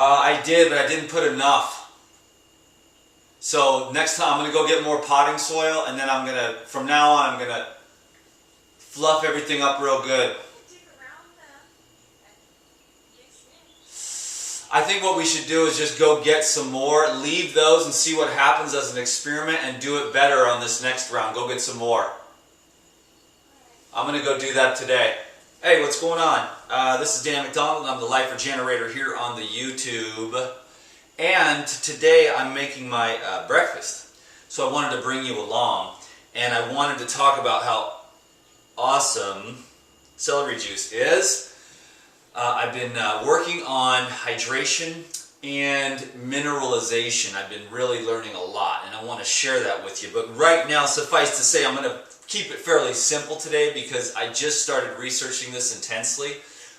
I did, but I didn't put enough. So next time I'm going to go get more potting soil, and then from now on, I'm going to fluff everything up real good. I think what we should do is just go get some more, leave those and see what happens as an experiment and do it better on this next round. Go get some more. I'm going to go do that today. Hey, what's going on? This is Dan McDonald, and I'm the Lifer Generator here on the YouTube. And today I'm making my breakfast. So I wanted to bring you along, and I wanted to talk about how awesome celery juice is. I've been working on hydration and mineralization. I've been really learning a lot, and I want to share that with you. But right now, suffice to say, I'm going to keep it fairly simple today because I just started researching this intensely.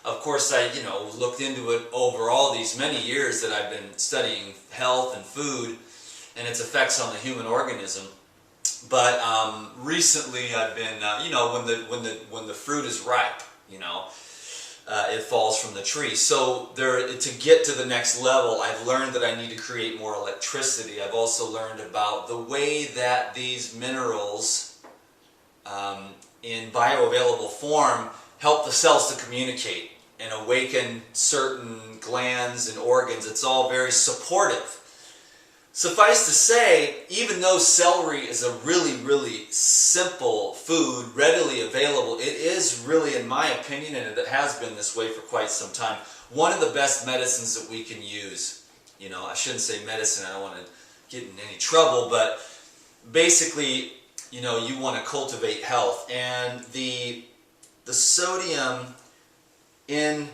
Of course, I looked into it over all these many years that I've been studying health and food and its effects on the human organism. But recently, I've been, when the fruit is ripe, it falls from the tree. So to get to the next level, I've learned that I need to create more electricity. I've also learned about the way that these minerals in bioavailable form help the cells to communicate and awaken certain glands and organs. It's all very supportive. Suffice to say, even though celery is a really, really simple food, readily available, it is really, in my opinion, and it has been this way for quite some time, one of the best medicines that we can use. I shouldn't say medicine, I don't want to get in any trouble, but basically, you want to cultivate health. And the sodium in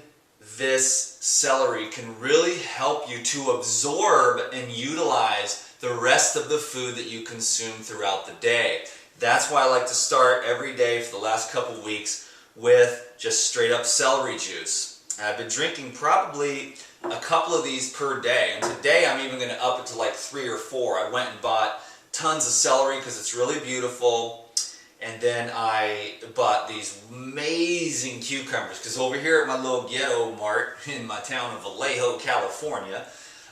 this celery can really help you to absorb and utilize the rest of the food that you consume throughout the day. That's why I like to start every day for the last couple weeks with just straight up celery juice. I've been drinking probably a couple of these per day, and today I'm even going to up it to like 3 or 4. I went and bought tons of celery because it's really beautiful. And then I bought these amazing cucumbers, because over here at my little ghetto mart in my town of Vallejo, California,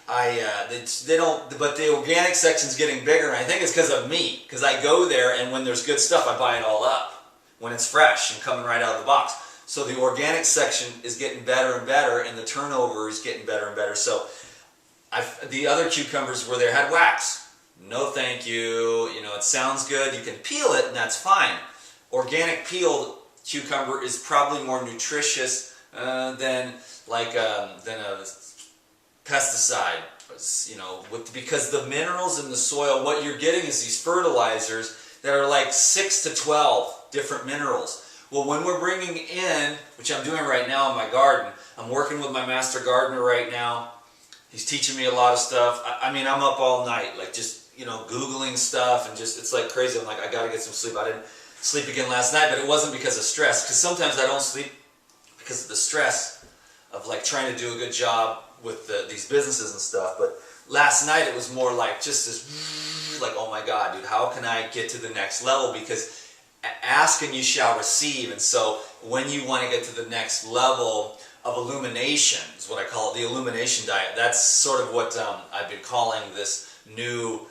they don't, but the organic section's getting bigger, and I think it's because of me, because I go there and when there's good stuff, I buy it all up, when it's fresh and coming right out of the box. So the organic section is getting better and better, and the turnover is getting better and better. So the other cucumbers where they had wax. No thank you, it sounds good, you can peel it and that's fine. Organic peeled cucumber is probably more nutritious than a pesticide, because the minerals in the soil, what you're getting is these fertilizers that are like 6 to 12 different minerals. Well, when we're bringing in, which I'm doing right now in my garden, I'm working with my master gardener right now. He's teaching me a lot of stuff. I'm up all night, Googling stuff, and it's like crazy. I'm like, I gotta get some sleep. I didn't sleep again last night, but it wasn't because of stress, because sometimes I don't sleep because of the stress of trying to do a good job with these businesses and stuff. But last night it was more like just this, oh my God, dude, how can I get to the next level? Because ask and you shall receive. And so when you want to get to the next level of illumination, is what I call it, the illumination diet. That's sort of what I've been calling this new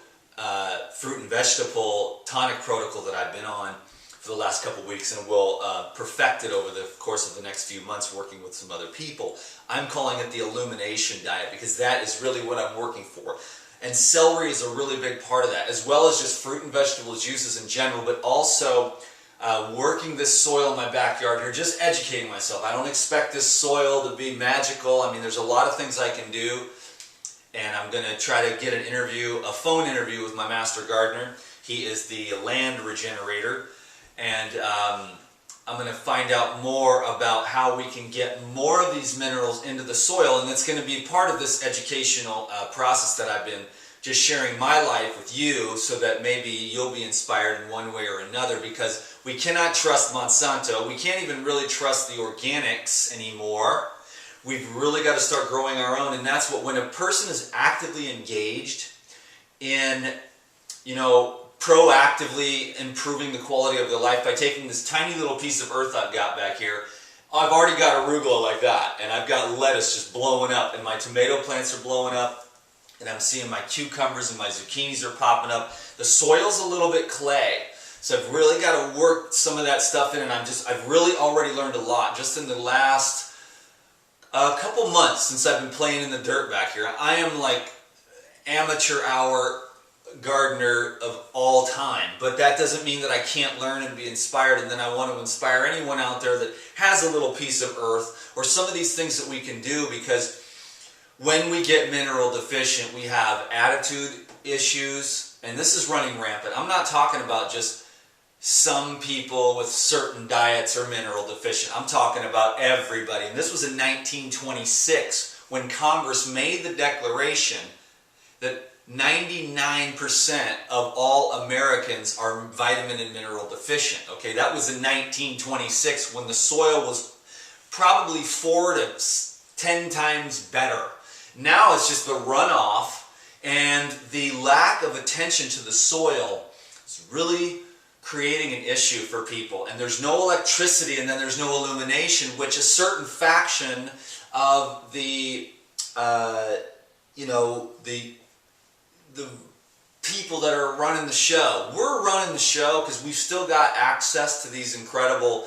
fruit and vegetable tonic protocol that I've been on for the last couple weeks, and will perfect it over the course of the next few months working with some other people. I'm calling it the illumination diet because that is really what I'm working for. And celery is a really big part of that, as well as just fruit and vegetable juices in general, but also working this soil in my backyard here, just educating myself. I don't expect this soil to be magical. There's a lot of things I can do. And I'm going to try to get a phone interview with my master gardener. He is the land regenerator. And I'm going to find out more about how we can get more of these minerals into the soil. And it's going to be part of this educational process that I've been just sharing my life with you, so that maybe you'll be inspired in one way or another, because we cannot trust Monsanto. We can't even really trust the organics anymore. We've really got to start growing our own, and that's what, when a person is actively engaged in, proactively improving the quality of their life by taking this tiny little piece of earth I've got back here, I've already got arugula like that, and I've got lettuce just blowing up, and my tomato plants are blowing up, and I'm seeing my cucumbers and my zucchinis are popping up. The soil's a little bit clay, so I've really got to work some of that stuff in, and I've really already learned a lot just in the last couple months since I've been playing in the dirt back here. I am like amateur hour gardener of all time, but that doesn't mean that I can't learn and be inspired, and then I want to inspire anyone out there that has a little piece of earth or some of these things that we can do, because when we get mineral deficient, we have attitude issues, and this is running rampant. I'm not talking about just some people with certain diets are mineral deficient. I'm talking about everybody, and this was in 1926 when Congress made the declaration that 99% of all Americans are vitamin and mineral deficient. Okay, that was in 1926 when the soil was probably 4 to 10 times better. Now it's just the runoff and the lack of attention to the soil is really creating an issue for people. And there's no electricity, and then there's no illumination, which a certain faction of the the people that are running the show. We're running the show because we've still got access to these incredible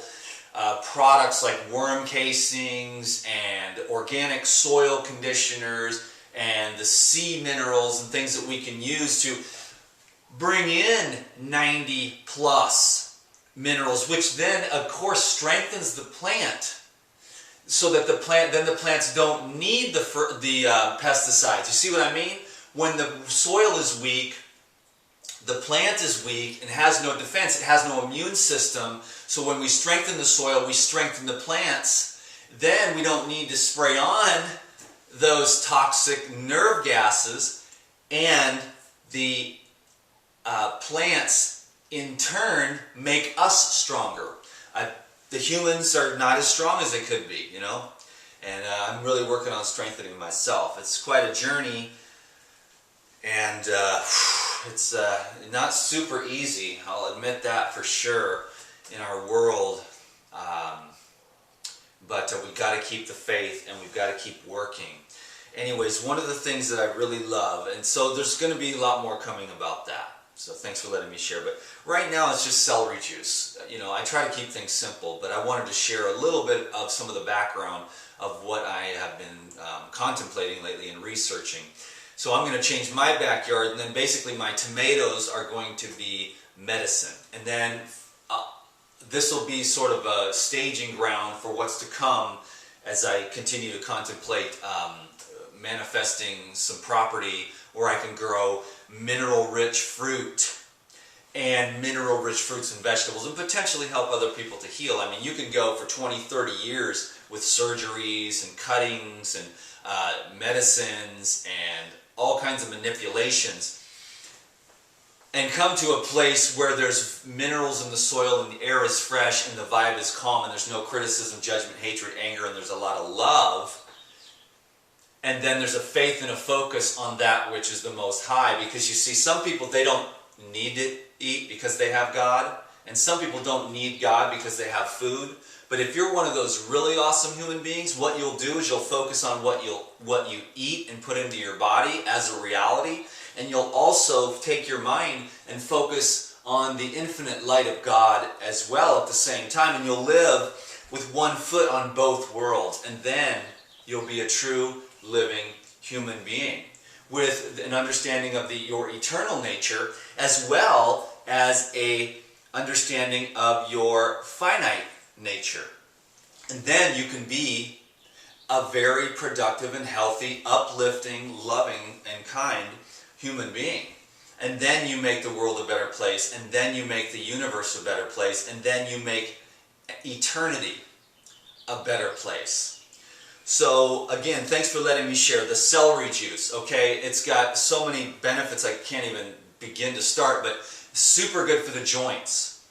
products like worm casings and organic soil conditioners and the sea minerals and things that we can use to bring in 90 plus minerals, which then of course strengthens the plant, so that the plants don't need the pesticides. You see what I mean? When the soil is weak, the plant is weak and has no defense, it has no immune system. So when we strengthen the soil, we strengthen the plants. Then we don't need to spray on those toxic nerve gases, and the plants in turn make us stronger. The humans are not as strong as they could be, you know, and I'm really working on strengthening myself. It's quite a journey, and it's not super easy, I'll admit that for sure, in our world, but we've got to keep the faith and we've got to keep working. Anyways, one of the things that I really love, and so there's going to be a lot more coming about that, so thanks for letting me share, but right now it's just celery juice. You know, I try to keep things simple, but I wanted to share a little bit of some of the background of what I have been contemplating lately and researching. So I'm going to change my backyard, and then basically my tomatoes are going to be medicine. And then this will be sort of a staging ground for what's to come as I continue to contemplate manifesting some property where I can grow mineral-rich fruit and mineral-rich fruits and vegetables, and potentially help other people to heal. I mean, you can go for 20, 30 years with surgeries and cuttings and medicines and all kinds of manipulations, and come to a place where there's minerals in the soil and the air is fresh and the vibe is calm and there's no criticism, judgment, hatred, anger, and there's a lot of love. And then there's a faith and a focus on that which is the Most High, because you see, some people, they don't need to eat because they have God, and some people don't need God because they have food. But if you're one of those really awesome human beings, what you'll do is you'll focus on what you eat and put into your body as a reality, and you'll also take your mind and focus on the infinite light of God as well at the same time, and you'll live with one foot on both worlds, and then you'll be a true living human being with an understanding of your eternal nature, as well as a understanding of your finite nature. And then you can be a very productive and healthy, uplifting, loving, and kind human being. And then you make the world a better place, and then you make the universe a better place, and then you make eternity a better place. So again, thanks for letting me share the celery juice. Okay, it's got so many benefits I can't even begin to start, but super good for the joints.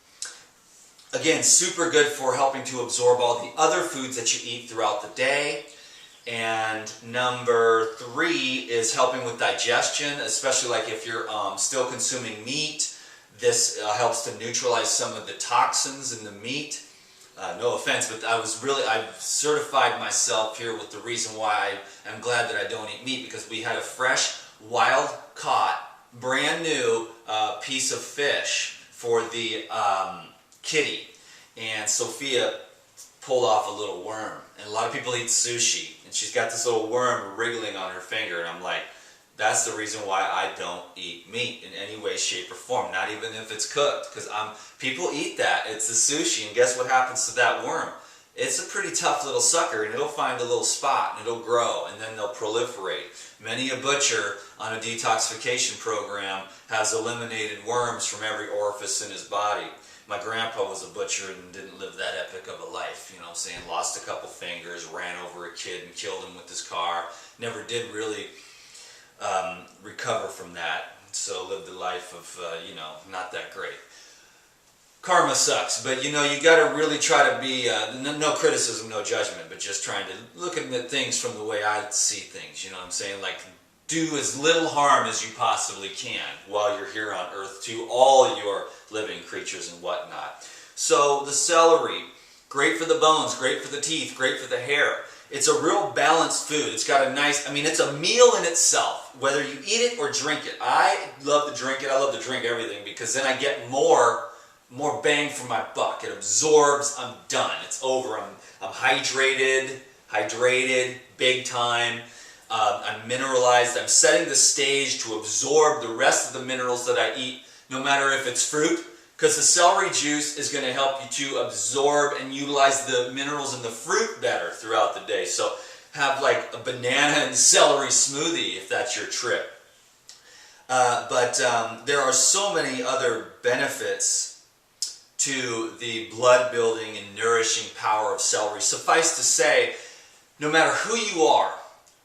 Again, super good for helping to absorb all the other foods that you eat throughout the day. And number 3 is helping with digestion, especially like if you're still consuming meat. This helps to neutralize some of the toxins in the meat. No offense, but I've certified myself here with the reason why I'm glad that I don't eat meat, because we had a fresh, wild caught, brand new piece of fish for the kitty. And Sophia pulled off a little worm. And a lot of people eat sushi, and she's got this little worm wriggling on her finger, and I'm like, that's the reason why I don't eat meat in any way, shape, or form, not even if it's cooked, because people eat that. It's the sushi, and guess what happens to that worm? It's a pretty tough little sucker, and it'll find a little spot, and it'll grow, and then they'll proliferate. Many a butcher on a detoxification program has eliminated worms from every orifice in his body. My grandpa was a butcher and didn't live that epic of a life, you know what I'm saying? Lost a couple fingers, ran over a kid and killed him with his car. Never did really recover from that, so lived a life of, not that great. Karma sucks, but you got to really try to be, no criticism, no judgment, but just trying to look at things from the way I see things, you know what I'm saying? Like, do as little harm as you possibly can while you're here on earth to all your living creatures and whatnot. So the celery, great for the bones, great for the teeth, great for the hair. It's a real balanced food. It's got a nice, it's a meal in itself, whether you eat it or drink it. I love to drink it. I love to drink everything because then I get more bang for my buck. It absorbs. I'm done. It's over. I'm hydrated, big time. I'm mineralized. I'm setting the stage to absorb the rest of the minerals that I eat, no matter if it's fruit, because the celery juice is going to help you to absorb and utilize the minerals in the fruit better throughout the day. So have like a banana and celery smoothie if that's your trip. But there are so many other benefits to the blood building and nourishing power of celery. Suffice to say, no matter who you are,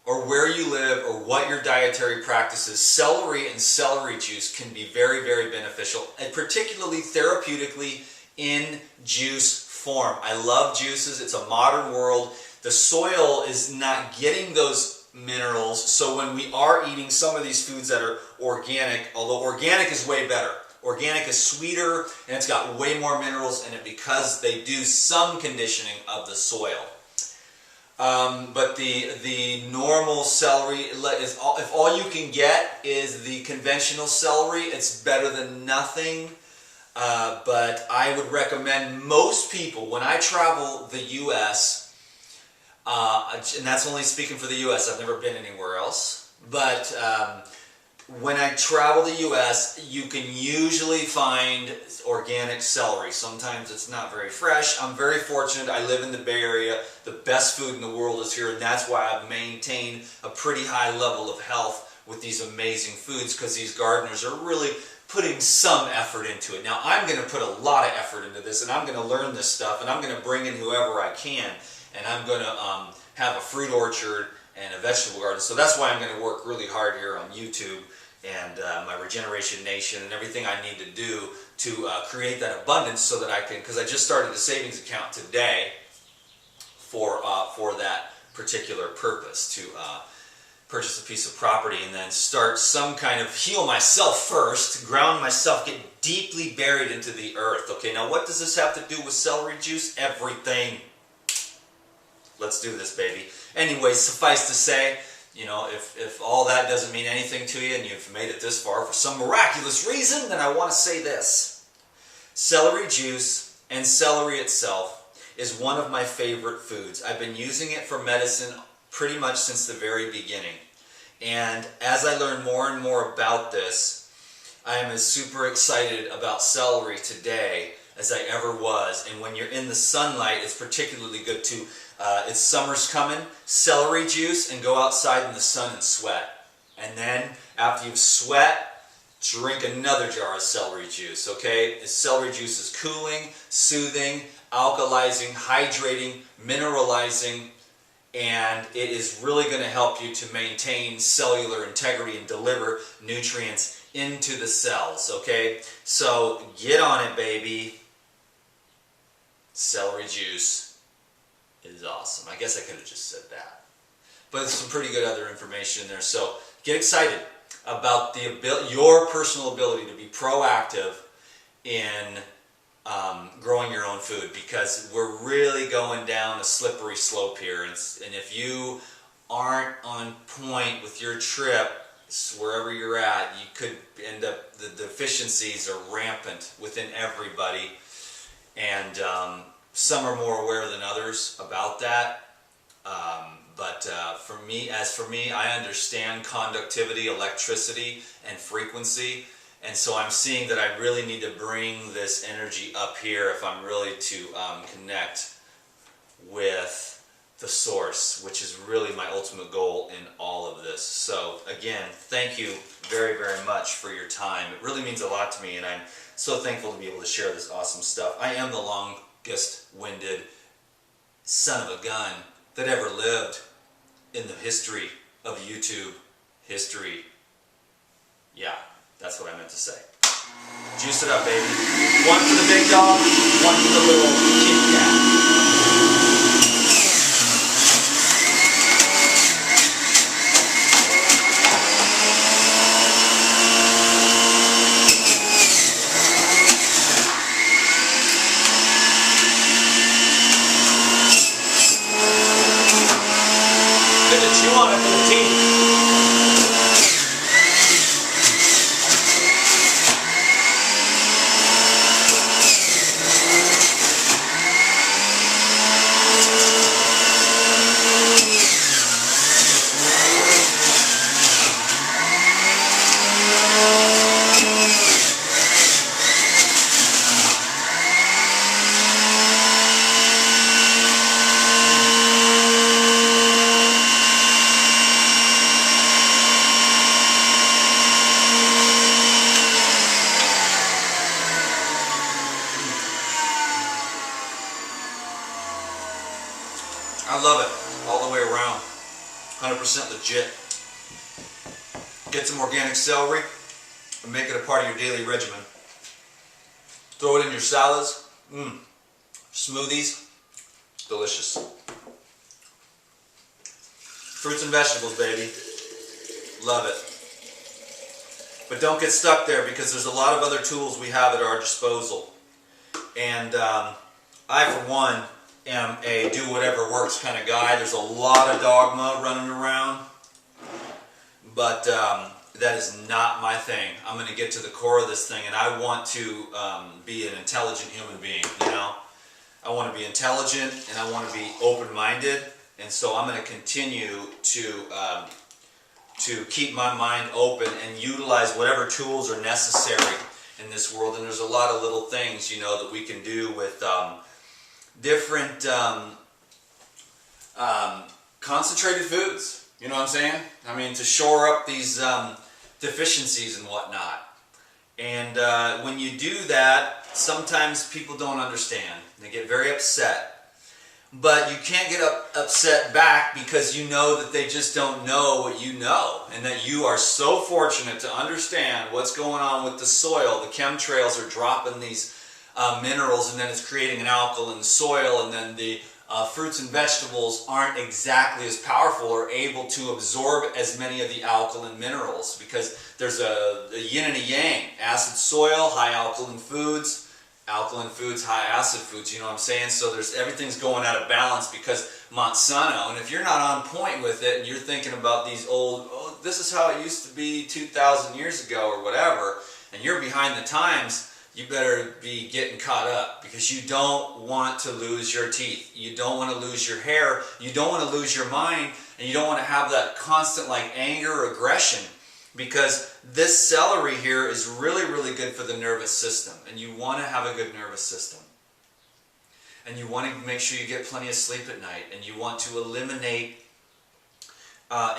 or where you live, or what your dietary practice is, celery and celery juice can be very, very beneficial, and particularly therapeutically in juice form. I love juices. It's a modern world. The soil is not getting those minerals, so when we are eating some of these foods that are organic, although organic is way better. Organic is sweeter, and it's got way more minerals in it because they do some conditioning of the soil. But the normal celery is if all you can get is the conventional celery, it's better than nothing. But I would recommend most people, when I travel the U.S., and that's only speaking for the U.S., I've never been anywhere else, but when I travel the U.S., you can usually find organic celery. Sometimes it's not very fresh. I'm very fortunate. I live in the Bay Area. The best food in the world is here, and that's why I've maintained a pretty high level of health with these amazing foods, because these gardeners are really putting some effort into it. Now, I'm going to put a lot of effort into this, and I'm going to learn this stuff, and I'm going to bring in whoever I can, and I'm going to have a fruit orchard and a vegetable garden. So that's why I'm going to work really hard here on YouTube and my Regeneration Nation and everything I need to do to create that abundance, so that I can, because I just started a savings account today for that particular purpose, to purchase a piece of property and then start some kind of heal myself first, ground myself, get deeply buried into the earth. Okay, now what does this have to do with celery juice? Everything. Let's do this, baby. Anyways, suffice to say, if all that doesn't mean anything to you and you've made it this far for some miraculous reason, then I want to say this. Celery juice and celery itself is one of my favorite foods. I've been using it for medicine pretty much since the very beginning. And as I learn more and more about this, I am as super excited about celery today as I ever was. And when you're in the sunlight, it's particularly good too. It's summer's coming, celery juice, and go outside in the sun and sweat. And then after you've sweat, drink another jar of celery juice, okay? Celery juice is cooling, soothing, alkalizing, hydrating, mineralizing, and it is really going to help you to maintain cellular integrity and deliver nutrients into the cells, okay? So get on it, baby. Celery juice is awesome. I guess I could have just said that. But there's some pretty good other information in there. So get excited about your personal ability to be proactive in growing your own food, because we're really going down a slippery slope here. And if you aren't on point with your trip, wherever you're at, you could end up, the deficiencies are rampant within everybody. And some are more aware than others about that. But for me, I understand conductivity, electricity, and frequency. And so I'm seeing that I really need to bring this energy up here if I'm really to connect with the source, which is really my ultimate goal in all of this. So again, thank you very, very much for your time. It really means a lot to me, and I'm so thankful to be able to share this awesome stuff. I am the longest-winded son of a gun that ever lived in the history of YouTube history. Yeah, that's what I meant to say. Juice it up, baby. One for the big dog, one for the little kitty cat. Chew on it for the teeth. I love it all the way around. 100% legit. Get some organic celery and make it a part of your daily regimen. Throw it in your salads, smoothies, delicious. Fruits and vegetables, baby. Love it. But don't get stuck there, because there's a lot of other tools we have at our disposal. And I, for one, am a do whatever works kind of guy. There's a lot of dogma running around, but that is not my thing. I'm going to get to the core of this thing, and I want to be an intelligent human being, you know? I want to be intelligent, and I want to be open-minded, and so I'm going to continue to keep my mind open and utilize whatever tools are necessary in this world. And there's a lot of little things, you know, that we can do with different concentrated foods, you know what I'm saying? I mean, to shore up these deficiencies and whatnot. And when you do that, sometimes people don't understand. They get very upset. But you can't get upset back, because you know that they just don't know what you know, and that you are so fortunate to understand what's going on with the soil. The chemtrails are dropping these minerals, and then it's creating an alkaline soil, and then the fruits and vegetables aren't exactly as powerful or able to absorb as many of the alkaline minerals, because there's a yin and a yang. Acid soil, high alkaline foods, high acid foods, you know what I'm saying? So everything's going out of balance because Monsanto, and if you're not on point with it and you're thinking about these old, oh, this is how it used to be 2,000 years ago or whatever, and you're behind the times, you better be getting caught up, because you don't want to lose your teeth. You don't want to lose your hair. You don't want to lose your mind, and you don't want to have that constant like anger or aggression, because this celery here is really, really good for the nervous system, and you want to have a good nervous system. And you want to make sure you get plenty of sleep at night, and you want to eliminate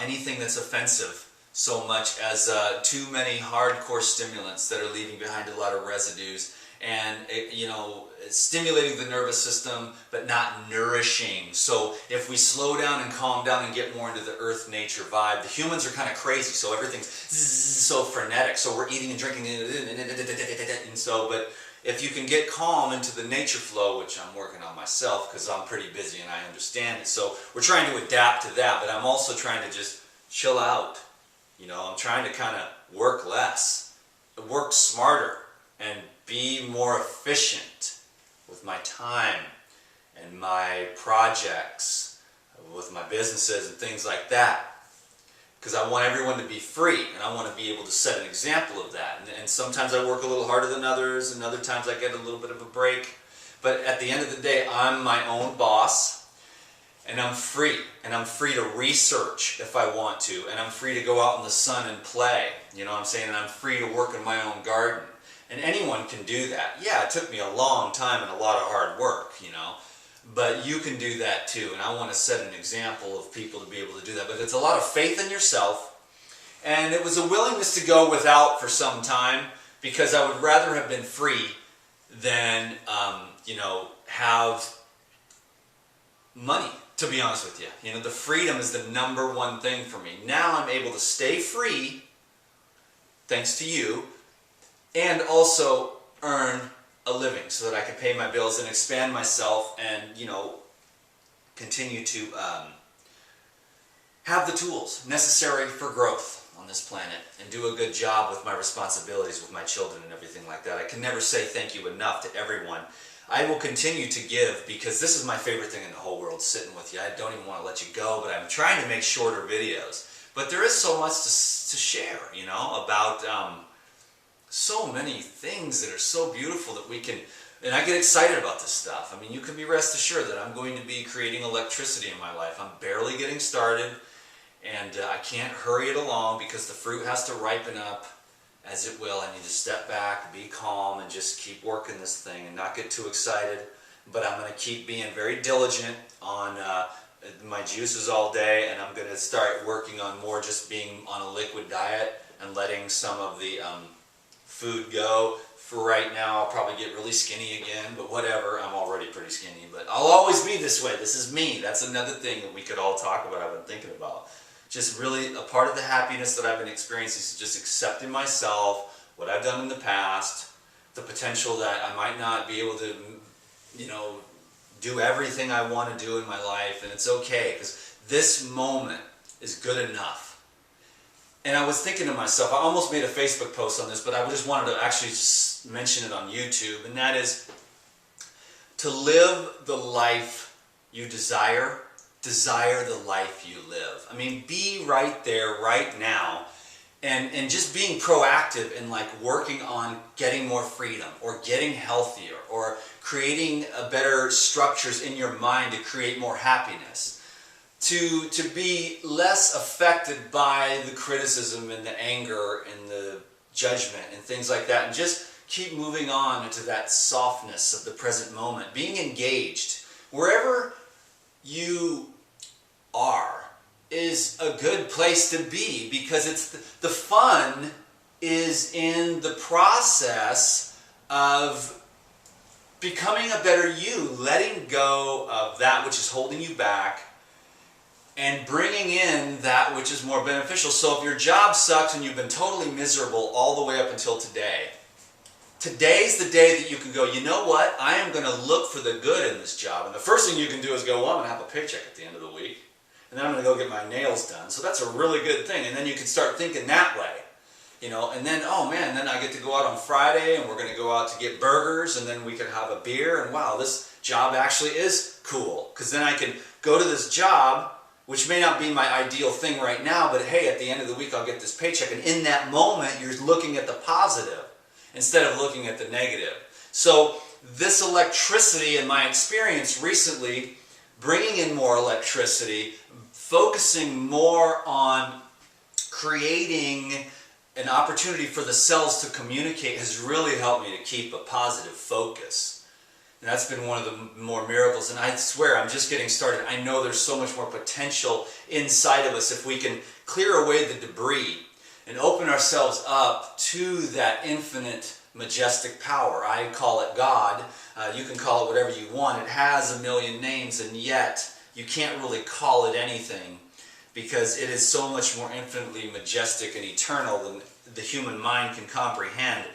anything that's offensive, so much as too many hardcore stimulants that are leaving behind a lot of residues, and you know, stimulating the nervous system but not nourishing. So if we slow down and calm down and get more into the earth nature vibe, the humans are kind of crazy, so everything's so frenetic, so we're eating and drinking and so, but if you can get calm into the nature flow, which I'm working on myself because I'm pretty busy and I understand it, so we're trying to adapt to that, but I'm also trying to just chill out. You know, I'm trying to kind of work less, work smarter, and be more efficient. with my time and my projects, with my businesses and things like that. Because I want everyone to be free, and I want to be able to set an example of that. And sometimes I work a little harder than others, and other times I get a little bit of a break. But at the end of the day, I'm my own boss, and I'm free. And I'm free to research if I want to, and I'm free to go out in the sun and play. You know what I'm saying? And I'm free to work in my own garden. And anyone can do that. Yeah, it took me a long time and a lot of hard work, you know. But you can do that too, and I want to set an example of people to be able to do that. But it's a lot of faith in yourself, and it was a willingness to go without for some time, because I would rather have been free than, you know, have money, to be honest with you. You know, the freedom is the #1 thing for me. Now I'm able to stay free, thanks to you, and also earn a living so that I can pay my bills and expand myself and, you know, continue to have the tools necessary for growth on this planet and do a good job with my responsibilities with my children and everything like that. I can never say thank you enough to everyone. I will continue to give, because this is my favorite thing in the whole world, sitting with you. I don't even want to let you go, but I'm trying to make shorter videos. But there is so much to share, you know, about so many things that are so beautiful that we can, and I get excited about this stuff. I mean, you can be rest assured that I'm going to be creating electricity in my life. I'm barely getting started, and I can't hurry it along because the fruit has to ripen up as it will. I need to step back, be calm, and just keep working this thing and not get too excited. But I'm going to keep being very diligent on my juices all day, and I'm going to start working on more just being on a liquid diet and letting some of the food go. For right now, I'll probably get really skinny again, but whatever. I'm already pretty skinny, but I'll always be this way. This is me. That's another thing that we could all talk about, I've been thinking about. Just really a part of the happiness that I've been experiencing is just accepting myself, what I've done in the past, the potential that I might not be able to, you know, do everything I want to do in my life, and it's okay, because this moment is good enough. And I was thinking to myself, I almost made a Facebook post on this, but I just wanted to actually just mention it on YouTube, and that is to live the life you desire, desire the life you live. I mean, be right there, right now, and just being proactive in like working on getting more freedom, or getting healthier, or creating better structures in your mind to create more happiness. To be less affected by the criticism and the anger and the judgment and things like that, and just keep moving on into that softness of the present moment, being engaged. Wherever you are is a good place to be, because it's the fun is in the process of becoming a better you, letting go of that which is holding you back, and bringing in that which is more beneficial. So if your job sucks and you've been totally miserable all the way up until today, today's the day that you can go, you know what, I am going to look for the good in this job. And the first thing you can do is go, well, I'm going to have a paycheck at the end of the week, and then I'm going to go get my nails done. So that's a really good thing. And then you can start thinking that way. You know, and then, oh man, then I get to go out on Friday, and we're going to go out to get burgers, and then we can have a beer, and wow, this job actually is cool. Because then I can go to this job, which may not be my ideal thing right now, but hey, at the end of the week I'll get this paycheck. And in that moment, you're looking at the positive instead of looking at the negative. So this electricity, in my experience recently, bringing in more electricity, focusing more on creating an opportunity for the cells to communicate, has really helped me to keep a positive focus. And that's been one of the more miracles. And I swear, I'm just getting started. I know there's so much more potential inside of us if we can clear away the debris and open ourselves up to that infinite, majestic power. I call it God. You can call it whatever you want. It has a million names, and yet you can't really call it anything, because it is so much more infinitely majestic and eternal than the human mind can comprehend.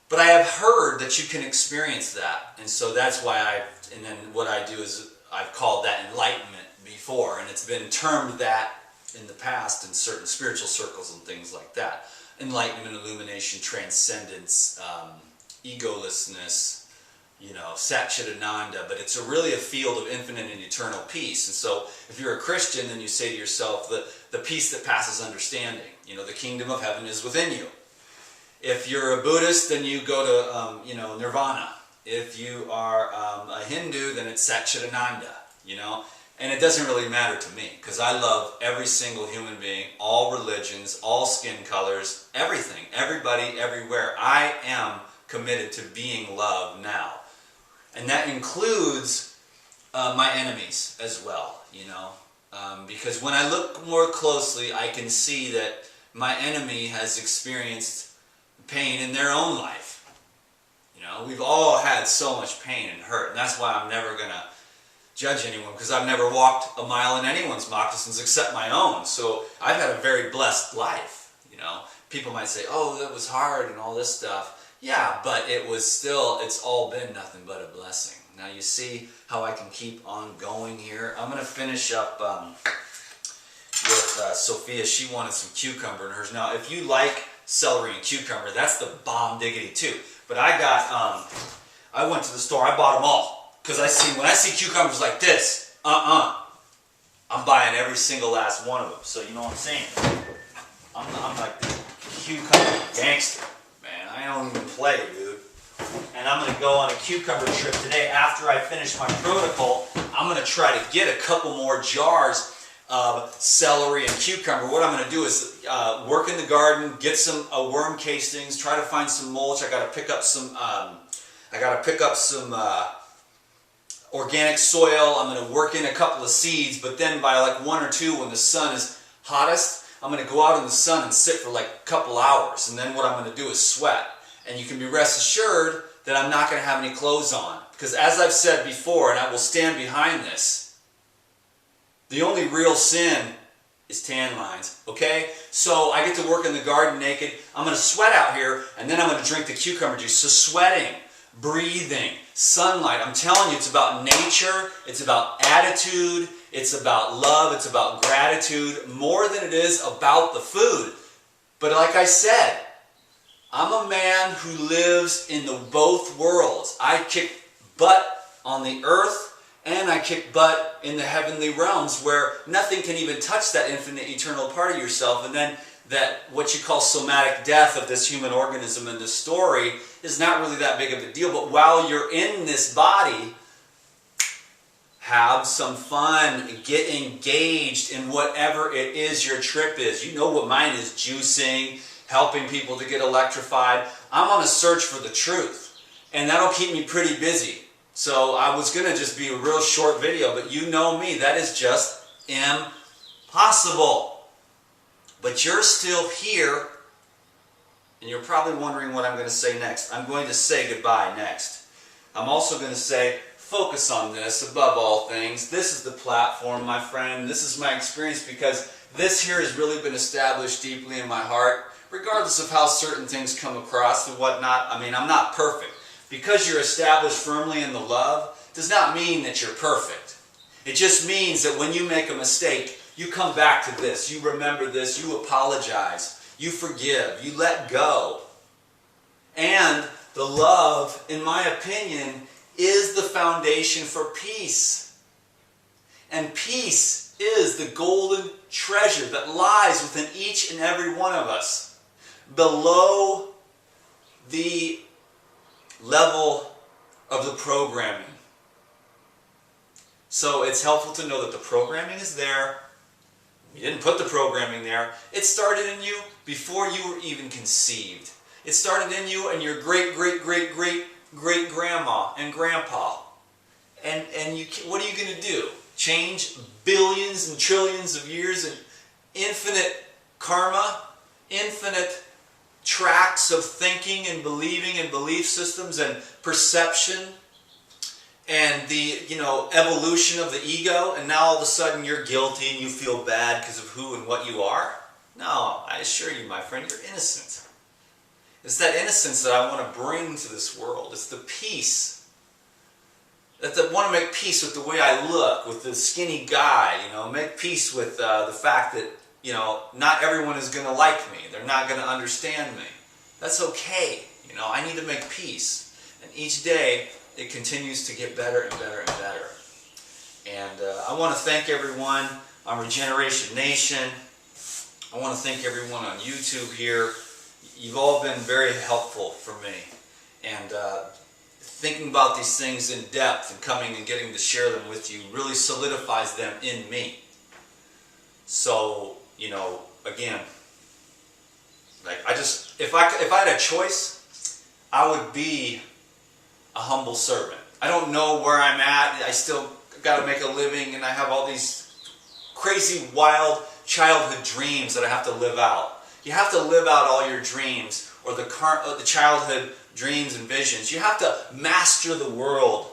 But I have heard that you can experience that, and so that's why and then what I do is I've called that enlightenment before, and it's been termed that in the past in certain spiritual circles and things like that. Enlightenment, illumination, transcendence, egolessness, Satchitananda, but it's really a field of infinite and eternal peace. And so if you're a Christian, then you say to yourself, the peace that passes understanding. The kingdom of heaven is within you. If you're a Buddhist, then you go to, Nirvana. If you are a Hindu, then it's Satchitananda, And it doesn't really matter to me, because I love every single human being, all religions, all skin colors, everything, everybody, everywhere. I am committed to being love now. And that includes my enemies as well, because when I look more closely, I can see that my enemy has experienced pain in their own life. We've all had so much pain and hurt, and that's why I'm never going to judge anyone, because I've never walked a mile in anyone's moccasins except my own. So I've had a very blessed life. People might say, oh, that was hard and all this stuff. Yeah, but it's all been nothing but a blessing. Now you see how I can keep on going here. I'm going to finish up with Sophia. She wanted some cucumber in hers. Now, if you like celery and cucumber, that's the bomb diggity too. But I went to the store, I bought them all. Because when I see cucumbers like this, I'm buying every single last one of them. So you know what I'm saying? I'm like the cucumber gangster. Man, I don't even play, dude. And I'm going to go on a cucumber trip today. After I finish my protocol, I'm going to try to get a couple more jars of celery and cucumber. What I'm going to do is work in the garden, get some worm castings, try to find some mulch. I got to pick up some. Organic soil. I'm going to work in a couple of seeds, but then by like 1 or 2, when the sun is hottest, I'm going to go out in the sun and sit for like a couple hours, and then what I'm going to do is sweat. And you can be rest assured that I'm not going to have any clothes on, because as I've said before, and I will stand behind this, the only real sin is tan lines, okay? So I get to work in the garden naked. I'm going to sweat out here, and then I'm going to drink the cucumber juice. So sweating, breathing, sunlight. I'm telling you, it's about nature, it's about attitude, it's about love, it's about gratitude, more than it is about the food. But like I said, I'm a man who lives in both worlds. I kick butt on the earth, and I kick butt in the heavenly realms, where nothing can even touch that infinite eternal part of yourself. And then that what you call somatic death of this human organism in this story is not really that big of a deal. But while you're in this body, have some fun, get engaged in whatever it is your trip is. You know what mine is: juicing, helping people to get electrified. I'm on a search for the truth, and that'll keep me pretty busy. So I was going to just be a real short video, but you know me, that is just impossible. But you're still here, and you're probably wondering what I'm going to say next. I'm going to say goodbye next. I'm also going to say, focus on this above all things. This is the platform, my friend. This is my experience, because this here has really been established deeply in my heart, regardless of how certain things come across and whatnot. I mean, I'm not perfect. Because you're established firmly in the love does not mean that you're perfect. It just means that when you make a mistake, you come back to this, you remember this, you apologize, you forgive, you let go. And the love, in my opinion, is the foundation for peace. And peace is the golden treasure that lies within each and every one of us, below the level of the programming. So it's helpful to know that the programming is there. You didn't put the programming there. It started in you before you were even conceived. It started in you and your great-great-great-great-great-grandma and grandpa. And what are you going to do? Change billions and trillions of years and infinite karma, infinite tracks of thinking and believing and belief systems and perception and the evolution of the ego, and now all of a sudden you're guilty and you feel bad because of who and what you are? No, I assure you, my friend, you're innocent. It's that innocence that I want to bring to this world. It's the peace. That I want to make peace with the way I look, with the skinny guy, make peace with the fact that not everyone is going to like me. They're not going to understand me. That's okay. I need to make peace. And each day it continues to get better and better and better. And I want to thank everyone on Regeneration Nation. I want to thank everyone on YouTube here. You've all been very helpful for me. And thinking about these things in depth and coming and getting to share them with you really solidifies them in me. So, you know, again, like if I had a choice, I would be a humble servant. I don't know where I'm at. I still got to make a living, and I have all these crazy, wild childhood dreams that I have to live out. You have to live out all your dreams, or the childhood dreams and visions. You have to master the world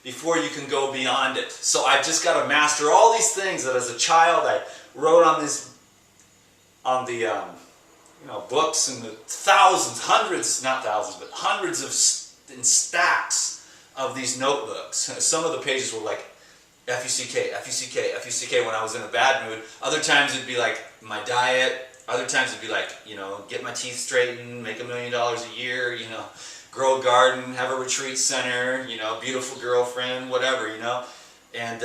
before you can go beyond it. So I've just got to master all these things that as a child I wrote on the books, and the thousands, hundreds, not thousands, but hundreds of stacks of these notebooks. Some of the pages were like F-U-C-K, F-U-C-K, F-U-C-K when I was in a bad mood. Other times it'd be like my diet. Other times it'd be like, get my teeth straightened, make $1 million a year, grow a garden, have a retreat center, beautiful girlfriend, whatever, And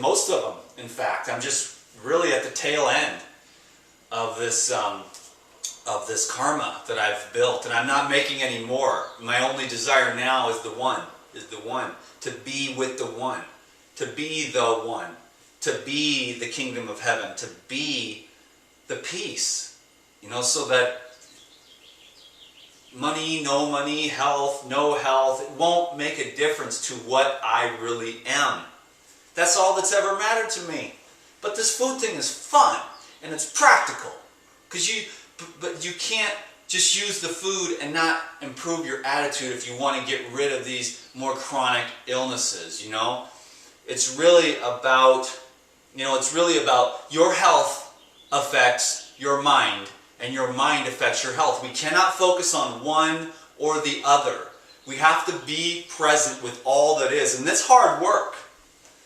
most of them, in fact, I'm just really at the tail end of this karma that I've built, and I'm not making any more. My only desire now is the one, to be with the one, to be the one, to be the kingdom of heaven, to be the peace, so that money, health, no health, it won't make a difference to what I really am. That's all that's ever mattered to me. But this food thing is fun, and it's practical, but you can't just use the food and not improve your attitude if you want to get rid of these more chronic illnesses, It's really about, your health affects your mind, and your mind affects your health. We cannot focus on one or the other. We have to be present with all that is, and that's hard work.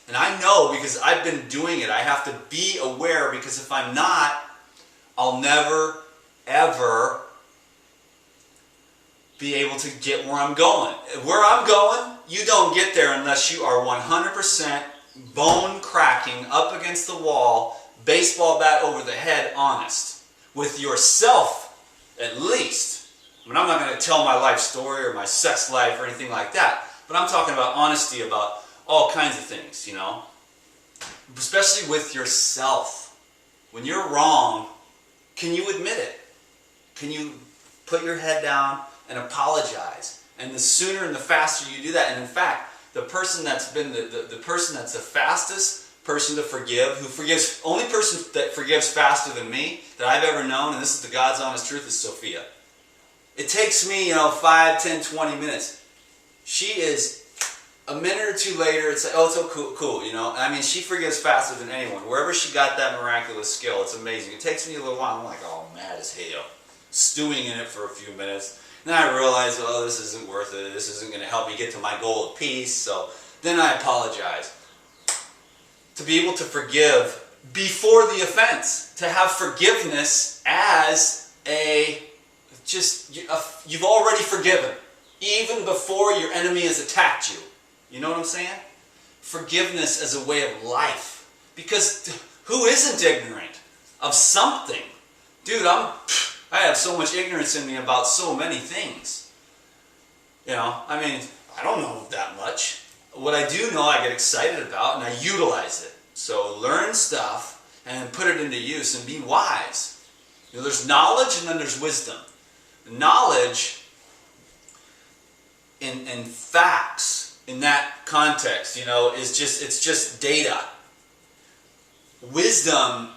And I know, because I've been doing it. I have to be aware, because if I'm not, I'll never, ever be able to get where I'm going. Where I'm going, you don't get there unless you are 100% bone cracking, up against the wall, baseball bat over the head, honest. With yourself, at least. I'm not going to tell my life story or my sex life or anything like that. But I'm talking about honesty about all kinds of things, Especially with yourself. When you're wrong, can you admit it? Can you put your head down and apologize? And the sooner and the faster you do that, and in fact, the person that's been the person that's the fastest person to forgive, only person that forgives faster than me that I've ever known, and this is the God's honest truth, is Sophia. It takes me, 5, 10, 20 minutes. She is a minute or two later, it's like, oh, it's so cool, she forgives faster than anyone. Wherever she got that miraculous skill, it's amazing. It takes me a little while. I'm like, oh, mad as hell. Stewing in it for a few minutes. Then I realize, oh, this isn't worth it. This isn't going to help me get to my goal of peace. So then I apologize. To be able to forgive before the offense. To have forgiveness as you've already forgiven. Even before your enemy has attacked you. You know what I'm saying? Forgiveness as a way of life. Because who isn't ignorant of something? Dude, I have so much ignorance in me about so many things. I don't know that much. What I do know, I get excited about, and I utilize it. So learn stuff and put it into use and be wise. There's knowledge and then there's wisdom. Knowledge and facts in that context, it's just data. Wisdom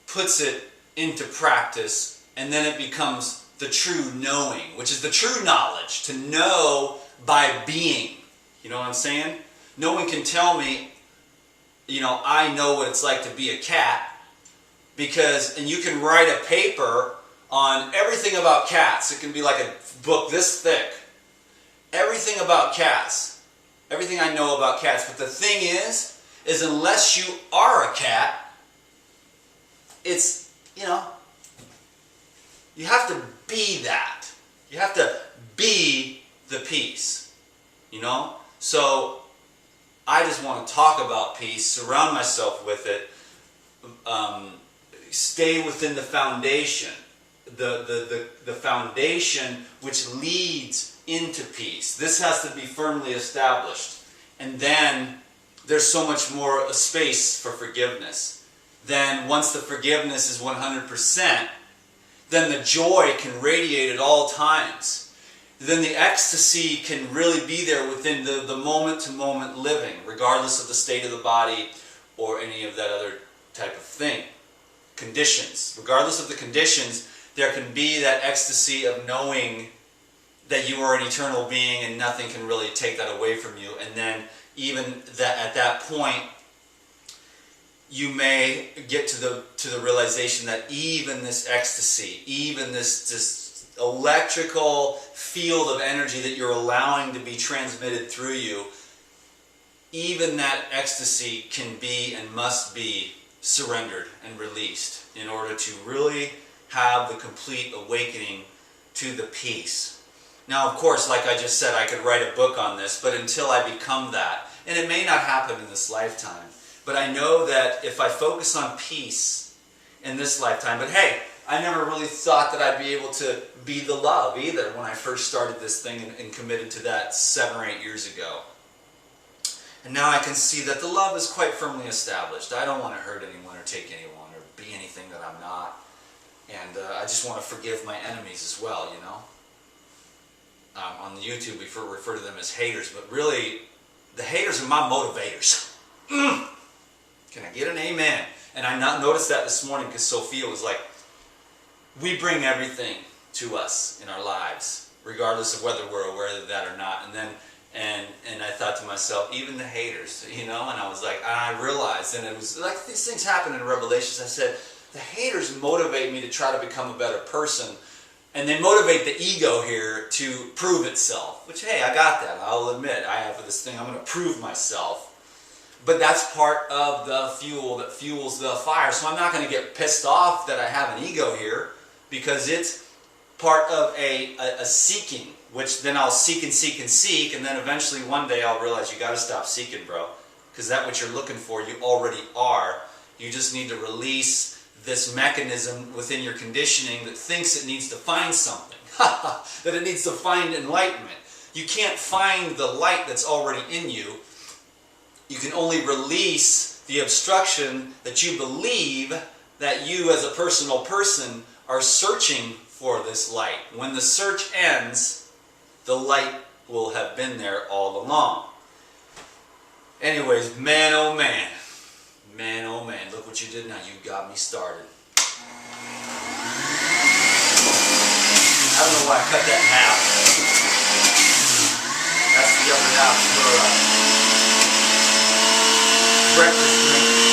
puts it into practice, and then it becomes the true knowing, which is the true knowledge, to know by being. You know what I'm saying? No one can tell me, I know what it's like to be a cat, and you can write a paper on everything about cats. It can be like a book this thick. Everything about cats. Everything I know about cats. But the thing is unless you are a cat, it's, you have to be that. You have to be the peace. you know? So I just want to talk about peace, surround myself with it, stay within the foundation, the foundation which leads into peace. This has to be firmly established. And then there's so much more space for forgiveness. Then once the forgiveness is 100%, then the joy can radiate at all times. Then the ecstasy can really be there within the moment-to-moment living, regardless of the state of the body or any of that other type of thing. Conditions. Regardless of the conditions, there can be that ecstasy of knowing that you are an eternal being and nothing can really take that away from you. And then even that at that point, you may get to the realization that even this ecstasy, even this electrical field of energy that you're allowing to be transmitted through you, even that ecstasy can be and must be surrendered and released in order to really have the complete awakening to the peace. Now, of course, like I just said, I could write a book on this, but until I become that, and it may not happen in this lifetime, but I know that if I focus on peace in this lifetime, but hey, I never really thought that I'd be able to be the love either when I first started this thing and committed to that 7 or 8 years ago. And now I can see that the love is quite firmly established. I don't want to hurt anyone or take anyone or be anything that I'm not. And I just want to forgive my enemies as well, you know. On the YouTube we refer to them as haters, but really the haters are my motivators. Can I get an amen? And I noticed that this morning because Sophia was like, we bring everything to us in our lives, regardless of whether we're aware of that or not. And then, and I thought to myself, even the haters, you know, and I was like, I realized, and it was like these things happen in Revelations. I said, the haters motivate me to try to become a better person, and they motivate the ego here to prove itself, which, hey, I got that. I'll admit, I have this thing, I'm going to prove myself. But that's part of the fuel that fuels the fire. So I'm not going to get pissed off that I have an ego here, because it's part of a seeking, which then I'll seek and seek and seek, and then eventually one day I'll realize you got to stop seeking, bro, because that what you're looking for, you already are. You just need to release this mechanism within your conditioning that thinks it needs to find something, that it needs to find enlightenment. You can't find the light that's already in you. You can only release the obstruction that you believe that you as a personal person are searching for this light. When the search ends, the light will have been there all along. Anyways, man oh man. Man oh man, look what you did now. You got me started. I don't know why I cut that in half. That's the other half for breakfast drink.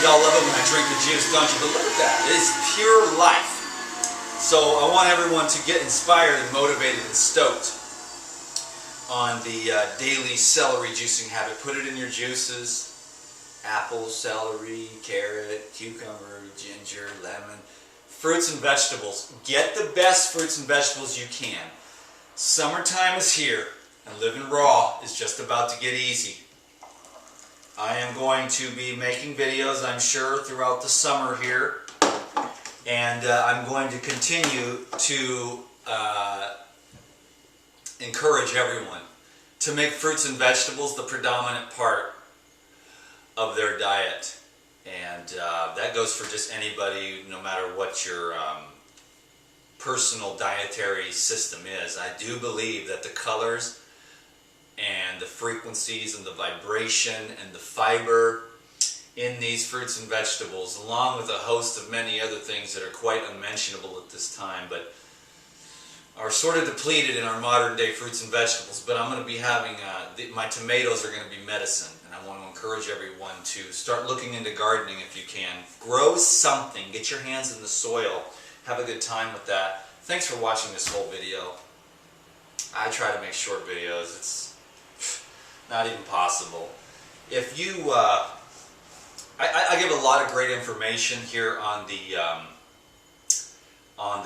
Y'all love it when I drink the juice, don't you? But look at that. It is pure life. So I want everyone to get inspired and motivated and stoked on the daily celery juicing habit. Put it in your juices. Apple, celery, carrot, cucumber, ginger, lemon. Fruits and vegetables. Get the best fruits and vegetables you can. Summertime is here, and living raw is just about to get easy. I am going to be making videos, I'm sure, throughout the summer here. And I'm going to continue to encourage everyone to make fruits and vegetables the predominant part of their diet. And that goes for just anybody, no matter what your personal dietary system is. I do believe that the colors and the frequencies and the vibration and the fiber in these fruits and vegetables, along with a host of many other things that are quite unmentionable at this time, but are sort of depleted in our modern day fruits and vegetables. But I'm going to be having, my tomatoes are going to be medicine, and I want to encourage everyone to start looking into gardening if you can. Grow something, get your hands in the soil, have a good time with that. Thanks for watching this whole video. I try to make short videos. It's not even possible. If you I give a lot of great information here on the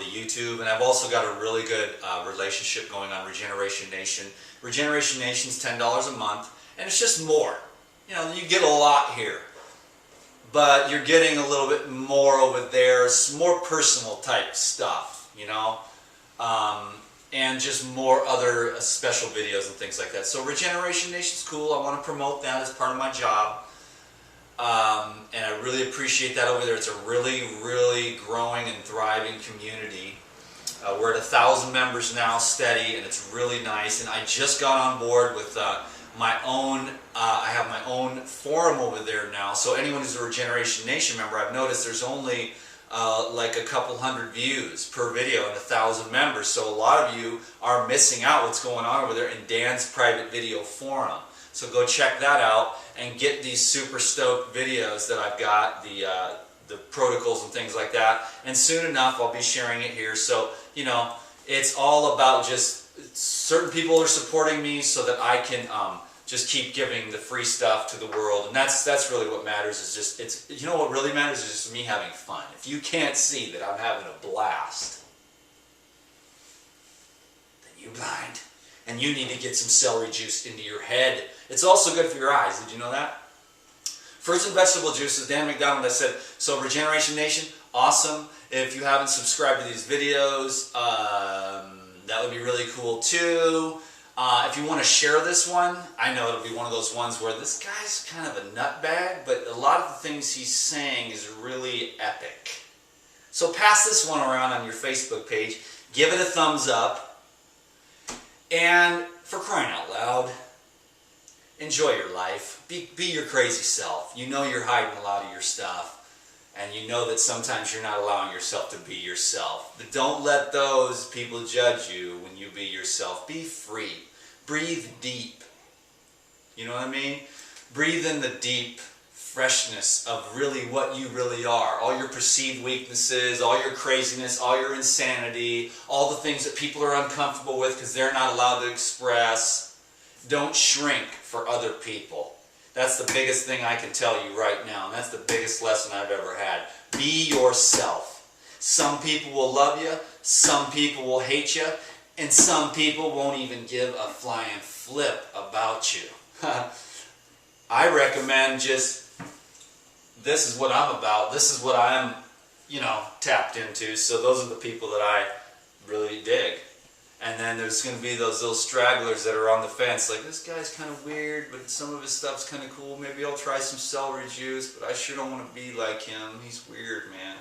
YouTube, and I've also got a really good relationship going on Regeneration Nation. Regeneration Nation's $10 a month, and it's just more. You know, you get a lot here, but you're getting a little bit more over there. It's more personal type stuff, you know, and just more other special videos and things like that. So Regeneration Nation's cool. I want to promote that as part of my job. And I really appreciate that over there. It's a really, really growing and thriving community. We're at 1,000 members now, steady, and it's really nice. And I just got on board with my own, I have my own forum over there now. So anyone who's a Regeneration Nation member, I've noticed there's only like a couple hundred views per video and 1,000 members. So a lot of you are missing out what's going on over there in Dan's private video forum. So go check that out and get these super stoked videos that I've got, the protocols and things like that. And soon enough, I'll be sharing it here. So, you know, it's all about just certain people are supporting me so that I can just keep giving the free stuff to the world. And that's really what matters. Is just, it's, you know what really matters is just me having fun. If you can't see that I'm having a blast, then you're blind. And you need to get some celery juice into your head. It's also good for your eyes. Did you know that? Fruits and vegetable juices, Dan McDonald, I said. So Regeneration Nation, awesome. If you haven't subscribed to these videos, that would be really cool too. If you want to share this one, I know it'll be one of those ones where this guy's kind of a nutbag, but a lot of the things he's saying is really epic. So pass this one around on your Facebook page. Give it a thumbs up. And for crying out loud, enjoy your life. Be your crazy self. You know you're hiding a lot of your stuff, and you know that sometimes you're not allowing yourself to be yourself. But don't let those people judge you when you be yourself. Be free. Breathe deep. You know what I mean? Breathe in the deep freshness of really what you really are. All your perceived weaknesses, all your craziness, all your insanity, all the things that people are uncomfortable with because they're not allowed to express. Don't shrink for other people. That's the biggest thing I can tell you right now, and that's the biggest lesson I've ever had. Be yourself. Some people will love you, some people will hate you, and some people won't even give a flying flip about you. I recommend just, this is what I'm about, this is what I'm, you know, tapped into, so those are the people that I really dig. And then there's going to be those little stragglers that are on the fence, like, this guy's kind of weird, but some of his stuff's kind of cool, maybe I'll try some celery juice, but I sure don't want to be like him, he's weird, man.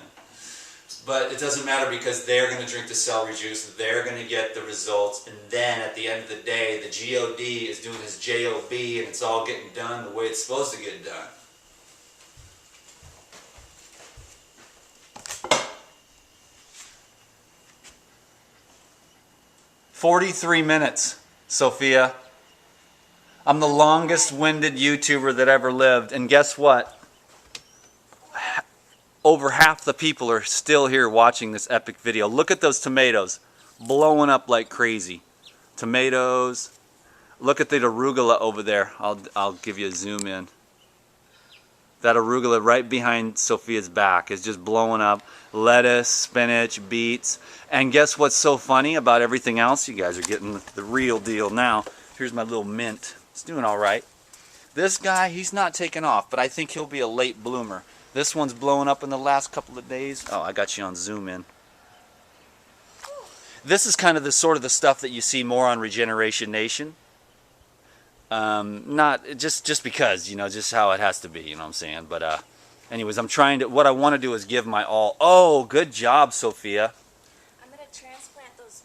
But it doesn't matter because they're going to drink the celery juice, they're going to get the results, and then at the end of the day, the G-O-D is doing his J-O-B, and it's all getting done the way it's supposed to get done. "43 minutes, Sophia. I'm the longest-winded YouTuber that ever lived, and guess what? Over half the people are still here watching this epic video. Look at those tomatoes, blowing up like crazy. Tomatoes. Look at the arugula over there. I'll give you a zoom in. That arugula right behind Sophia's back is just blowing up. Lettuce, spinach, beets. And guess what's so funny about everything else? You guys are getting the real deal now. Here's my little mint. It's doing all right. This guy, he's not taking off, but I think he'll be a late bloomer. This one's blowing up in the last couple of days. Oh, I got you on zoom in. This is kind of the sort of the stuff that you see more on Regeneration Nation. Not just because, you know, just how it has to be, you know what I'm saying? But anyways, I'm trying to, what I want to do is give my all. Oh, good job, Sophia. I'm going to transplant those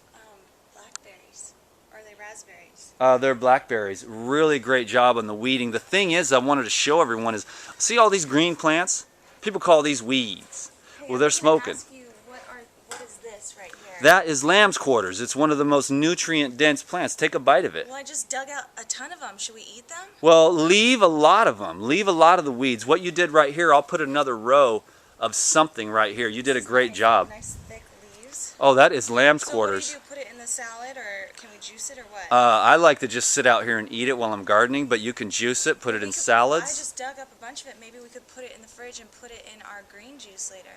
blackberries. Or are they raspberries? They're blackberries. Really great job on the weeding. The thing is, I wanted to show everyone is, see all these green plants? People call these weeds. Hey, Well, they're smoking. Ask you, what is this right here? That is lamb's quarters. It's one of the most nutrient-dense plants. Take a bite of it. Well, I just dug out a ton of them. Should we eat them? Well, leave a lot of them. Leave a lot of the weeds. What you did right here, I'll put another row of something right here. You did a great job. Nice thick leaves. Oh, that is lamb's So quarters. what do you do? Put it in the salad, or can we juice it or what? I like to just sit out here and eat it while I'm gardening, but you can juice it, put it in salads. I just dug up a bunch of it. Maybe we could put it in the fridge and put it in our green juice later.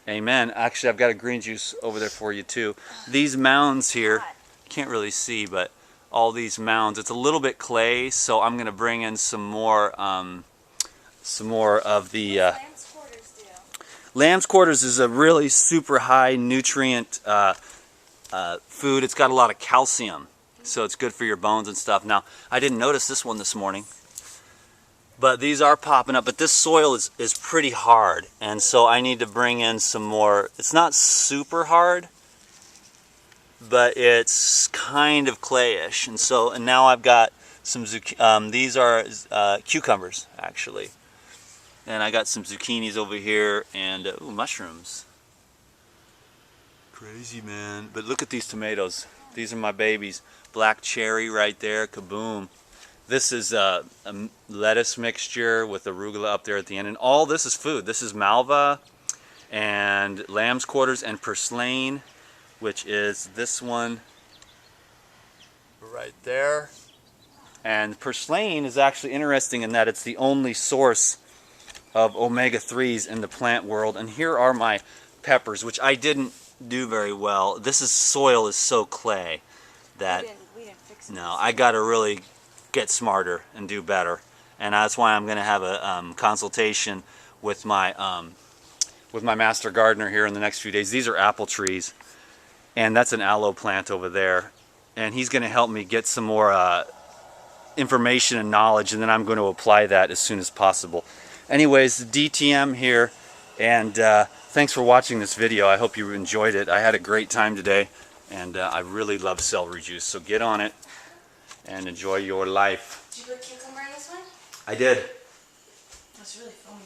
Amen. Actually, I've got a green juice over there for you too. These mounds here, can't really see, but all these mounds, it's a little bit clay, so I'm going to bring in some more of the... Lamb's quarters do. Lamb's quarters is a really super high nutrient food. It's got a lot of calcium, so it's good for your bones and stuff. Now, I didn't notice this one this morning, but these are popping up. But this soil is pretty hard, and so I need to bring in some more. It's not super hard, but it's kind of clayish. And now I've got some these are cucumbers actually, and I got some zucchinis over here and ooh, mushrooms. Crazy, man. But look at these tomatoes. These are my babies. Black cherry right there. Kaboom. This is a lettuce mixture with arugula up there at the end. And all this is food. This is malva and lamb's quarters and purslane, which is this one right there. And purslane is actually interesting in that it's the only source of omega-3s in the plant world. And here are my peppers, which I didn't do very well. Soil is so clay that we didn't fix it. no, I got to really get smarter and do better, and that's why I'm going to have a consultation with my master gardener here in the next few days. These are apple trees, and that's an aloe plant over there, and he's going to help me get some more information and knowledge, and then I'm going to apply that as soon as possible. Anyways, DTM here, and thanks for watching this video. I hope you enjoyed it. I had a great time today, and I really love celery juice. So get on it and enjoy your life. Did you put cucumber in this one? I did. That's really foamy.